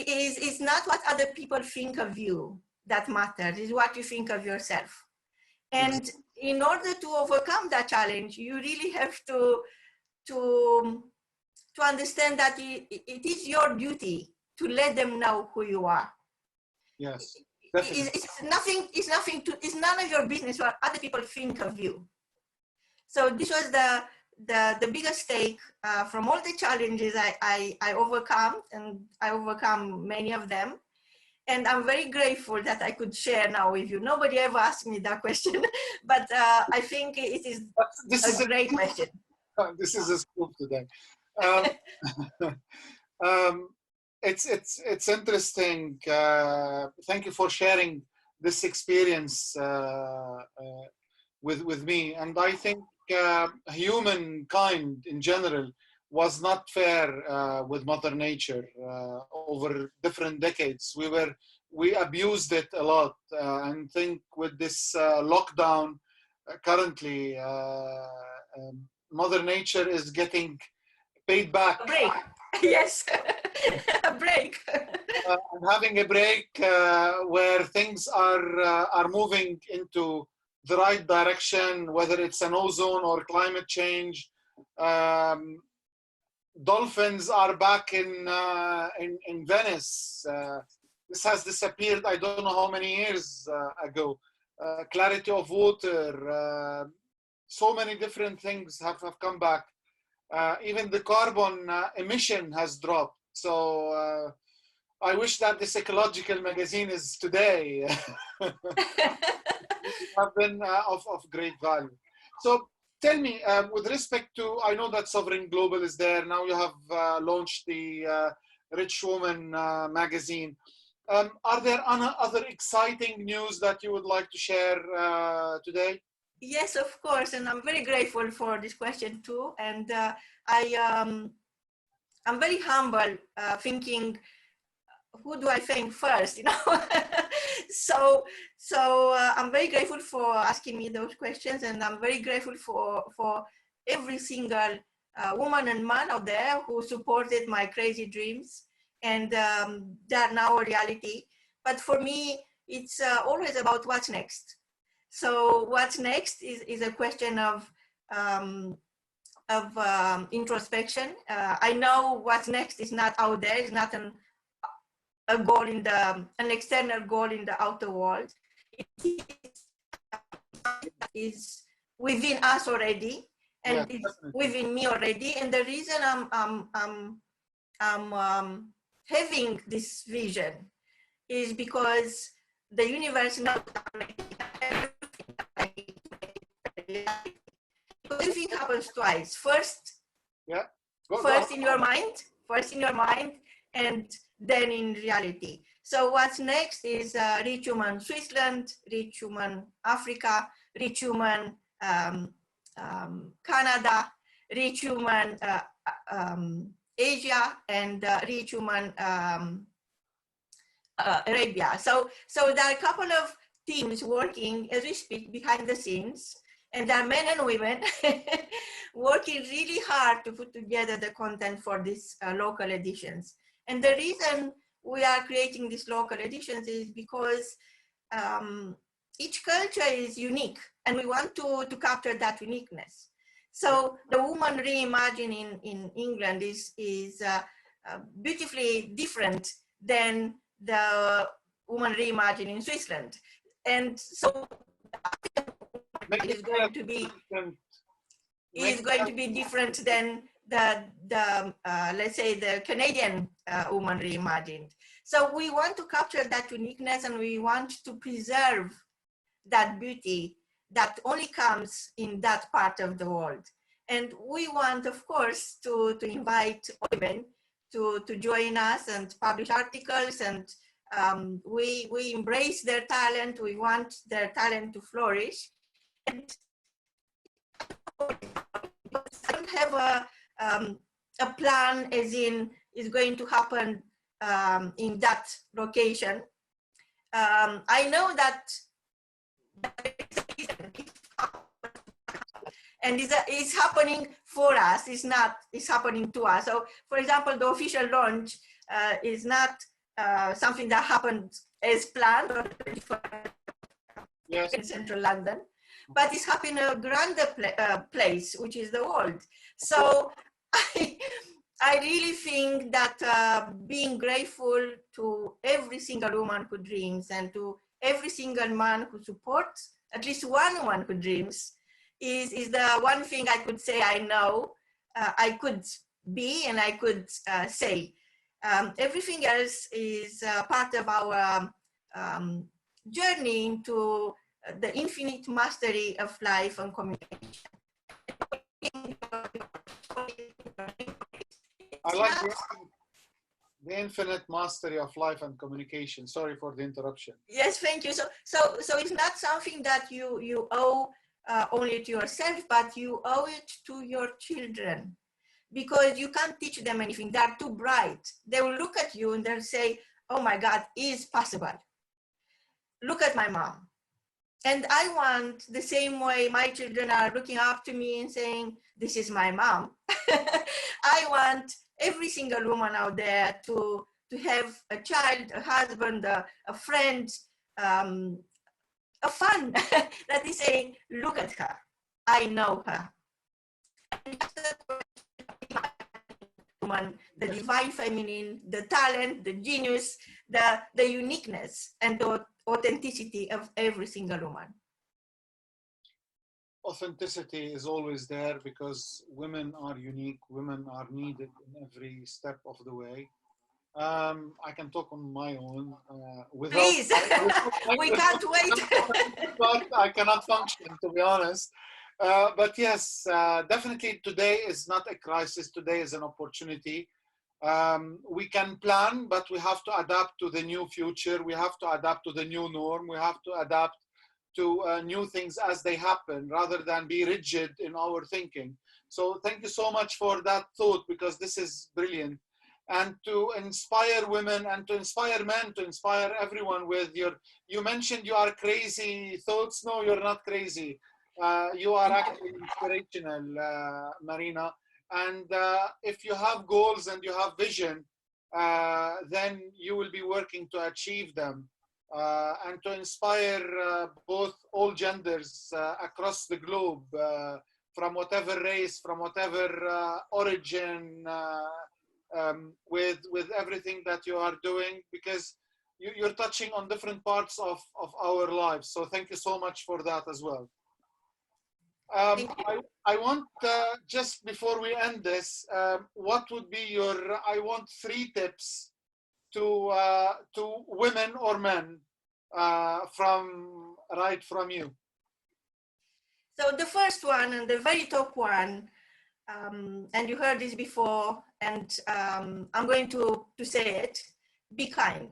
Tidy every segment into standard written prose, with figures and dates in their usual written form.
it's not what other people think of you that matters, it's what you think of yourself. And in order to overcome that challenge, you really have to understand that it is your duty to let them know who you are. Yes, definitely. It's none of your business what other people think of you. So this was the biggest stake from all the challenges I overcome, and I overcome many of them. And I'm very grateful that I could share now with you. Nobody ever asked me that question, but I think it is a great question. This is a scoop today. It's interesting. Thank you for sharing this experience with me. And I think humankind in general was not fair with Mother Nature over different decades. We abused it a lot, and think with this lockdown currently, Mother Nature is getting paid back. A break, yes, a break. Having a break where things are moving into the right direction, whether it's an ozone or climate change. Dolphins are back in Venice. This has disappeared, I don't know how many years ago. Clarity of water, so many different things have come back. Even the carbon emission has dropped. So I wish that this ecological magazine is today. Have been of great value. So tell me, with respect to, I know that Sovereign Global is there. Now you have launched the Rich Woman magazine. Are there other exciting news that you would like to share today? Yes, of course, and I'm very grateful for this question too. And I'm very humble, thinking, who do I thank first? You know, so I'm very grateful for asking me those questions, and I'm very grateful for every single woman and man out there who supported my crazy dreams, and they're now a reality. But for me, it's always about what's next. So what's next is a question of introspection. I know what's next is not out there. It's not a goal in an external goal in the outer world. It is within us already, and yeah, it's within me already. And the reason I'm having this vision is because the universe knows everything happens twice. First in your mind, and then in reality. So what's next is Rich Woman Switzerland, Rich Woman Africa, Rich Woman Canada, Rich Woman Asia, and Rich Woman Arabia. So there are a couple of teams working as we speak behind the scenes, and there are men and women working really hard to put together the content for these local editions. And the reason we are creating these local editions is because each culture is unique, and we want to capture that uniqueness. So the woman reimagined in England is beautifully different than the woman reimagined in Switzerland. And so is going to be different than the let's say the Canadian woman reimagined. So we want to capture that uniqueness, and we want to preserve that beauty that only comes in that part of the world. And we want, of course, to invite women to join us and publish articles, and we embrace their talent. We want their talent to flourish. And I don't have a plan as in is going to happen in that location. I know that and it's happening for us. It's happening to us. So, for example, the official launch is not something that happened as planned or Yes. in central London, but it's happening in a grander place, which is the world. So I really think that being grateful to every single woman who dreams and to every single man who supports at least one woman who dreams is the one thing I could say I know I could be and I could say. Everything else is part of our journey into the infinite mastery of life and communication. I like the infinite mastery of life and communication. Sorry for the interruption. Yes, thank you. So it's not something that you owe only to yourself, but you owe it to your children, because you can't teach them anything. They're too bright. They will look at you and they'll say, "Oh my God, it's possible. Look at my mom." And I want the same way my children are looking up to me and saying, "This is my mom." I want every single woman out there to have a child, a husband, a friend, a fun that is saying, "Look at her. I know her." The divine feminine, the talent, the genius, the uniqueness, and the authenticity of every single woman. Authenticity is always there because women are unique, women are needed in every step of the way. I can talk on my own. Please, we can't wait. But I cannot function, to be honest. But yes, definitely today is not a crisis. Today is an opportunity. We can plan, but we have to adapt to the new future. We have to adapt to the new norm. We have to adapt to new things as they happen, rather than be rigid in our thinking. So thank you so much for that thought, because this is brilliant. And to inspire women and to inspire men, to inspire everyone with you mentioned you are crazy thoughts. No, you're not crazy. You are actually inspirational, Marina. And if you have goals and you have vision, then you will be working to achieve them. And to inspire both all genders across the globe, from whatever race, from whatever origin, with everything that you are doing, because you're touching on different parts of our lives. So thank you so much for that as well. I want, just before we end this, what would be I want 3 tips to women or men from you. So the first one and the very top one, and you heard this before, and I'm going to say it: be kind.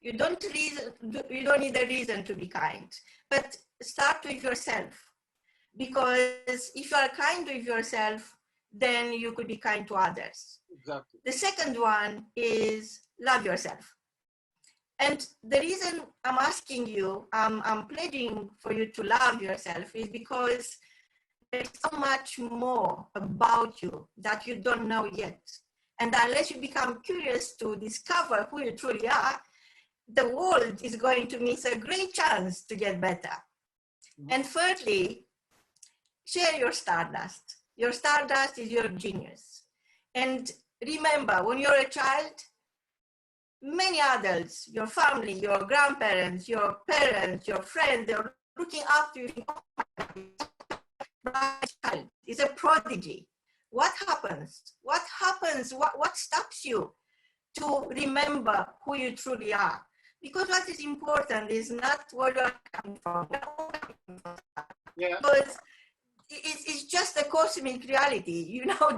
You don't need a reason to be kind, but start with yourself, because if you are kind with yourself, then you could be kind to others. Exactly. The second one is love yourself. And the reason I'm asking you, I'm pledging for you to love yourself, is because there's so much more about you that you don't know yet. And unless you become curious to discover who you truly are, the world is going to miss a great chance to get better. Mm-hmm. And thirdly, share your stardust. Your stardust is your genius. And remember, when you're a child, many adults, your family, your grandparents, your parents, your friends, they're looking up to you. Child is a prodigy. What happens? What happens? What stops you to remember who you truly are? Because what is important is not where you're coming from. Yeah. Because it's just a cosmic reality. You know,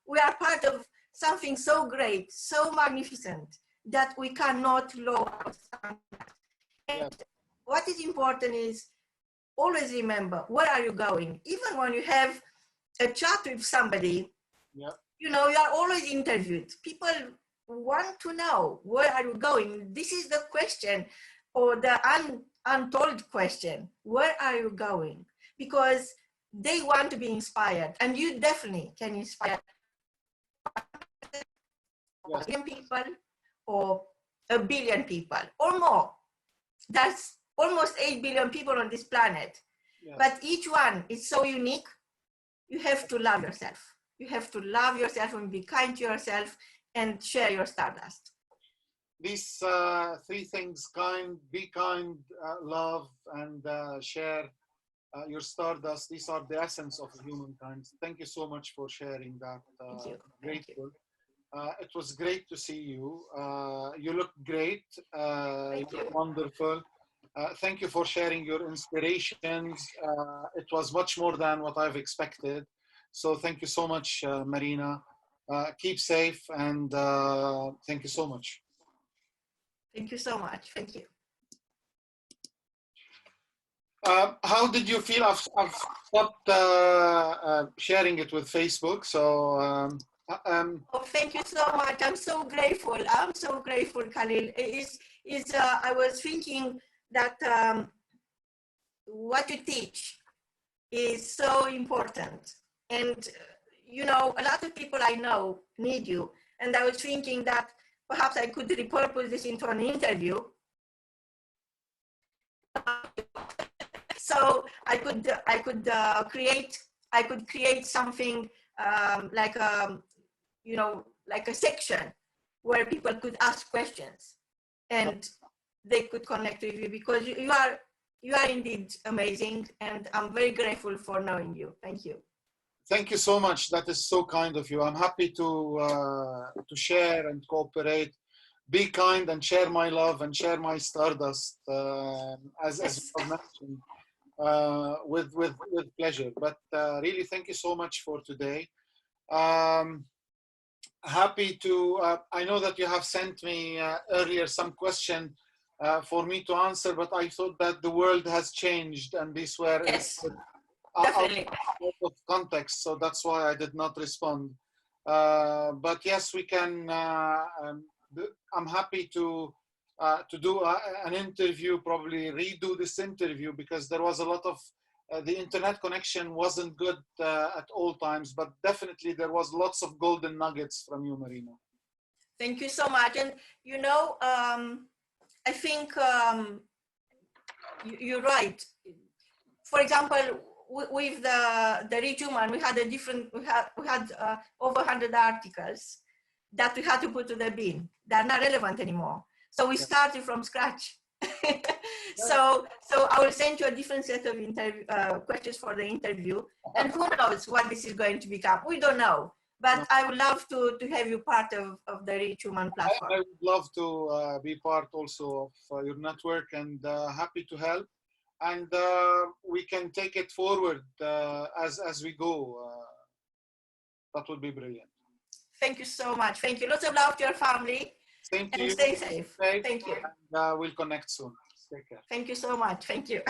we are part of something so great, so magnificent, that we cannot lower ourselves. And what is important is always remember, where are you going? Even when you have a chat with somebody, you know, you are always interviewed. People want to know, where are you going? This is the question, or the untold question. Where are you going? Because they want to be inspired, and you definitely can inspire young people or 1 billion people or more. That's almost 8 billion people on this planet. Yes. But each one is so unique. You have to love yourself. You have to love yourself and be kind to yourself and share your stardust. These three things, be kind, love, and share your stardust. These are the essence of humankind. Thank you so much for sharing that. Thank you. Grateful. It was great to see you. You look great. You look wonderful. Thank you for sharing your inspirations. It was much more than what I've expected. So thank you so much, Marina. Keep safe, and thank you so much. Thank you so much. Thank you. How did you feel? I've stopped sharing it with Facebook. So. Oh, thank you so much. I'm so grateful. I'm so grateful, Khalil. I was thinking that what you teach is so important. And, you know, a lot of people I know need you. And I was thinking that perhaps I could repurpose this into an interview. So I could create something like you know, like a section where people could ask questions and they could connect with you, because you are indeed amazing, and I'm very grateful for knowing you. Thank you. Thank you so much. That is so kind of you. I'm happy to share and cooperate. Be kind and share my love and share my stardust, as you mentioned, with pleasure. But really, thank you so much for today. Happy to, I know that you have sent me earlier some question for me to answer, but I thought that the world has changed and these were definitely out of context, so that's why I did not respond. But yes, we can, I'm happy to do an interview, probably redo this interview, because there was a lot of, the internet connection wasn't good at all times, but definitely there was lots of golden nuggets from you, Marina. Thank you so much. And you know, I think you're right. For example, with the Rich Human, we had over 100 articles that we had to put to the bin. They're not relevant anymore. So we started from scratch. So I will send you a different set of questions for the interview, and who knows what this is going to become. We don't know, but I would love to have you part of the Rich Human platform. I would love to be part also of your network, and happy to help, and we can take it forward as we go. That would be brilliant. Thank you so much. Thank you. Lots of love to your family. Same to and you. Stay safe. Thank you. And we'll connect soon. Take care. Thank you so much. Thank you.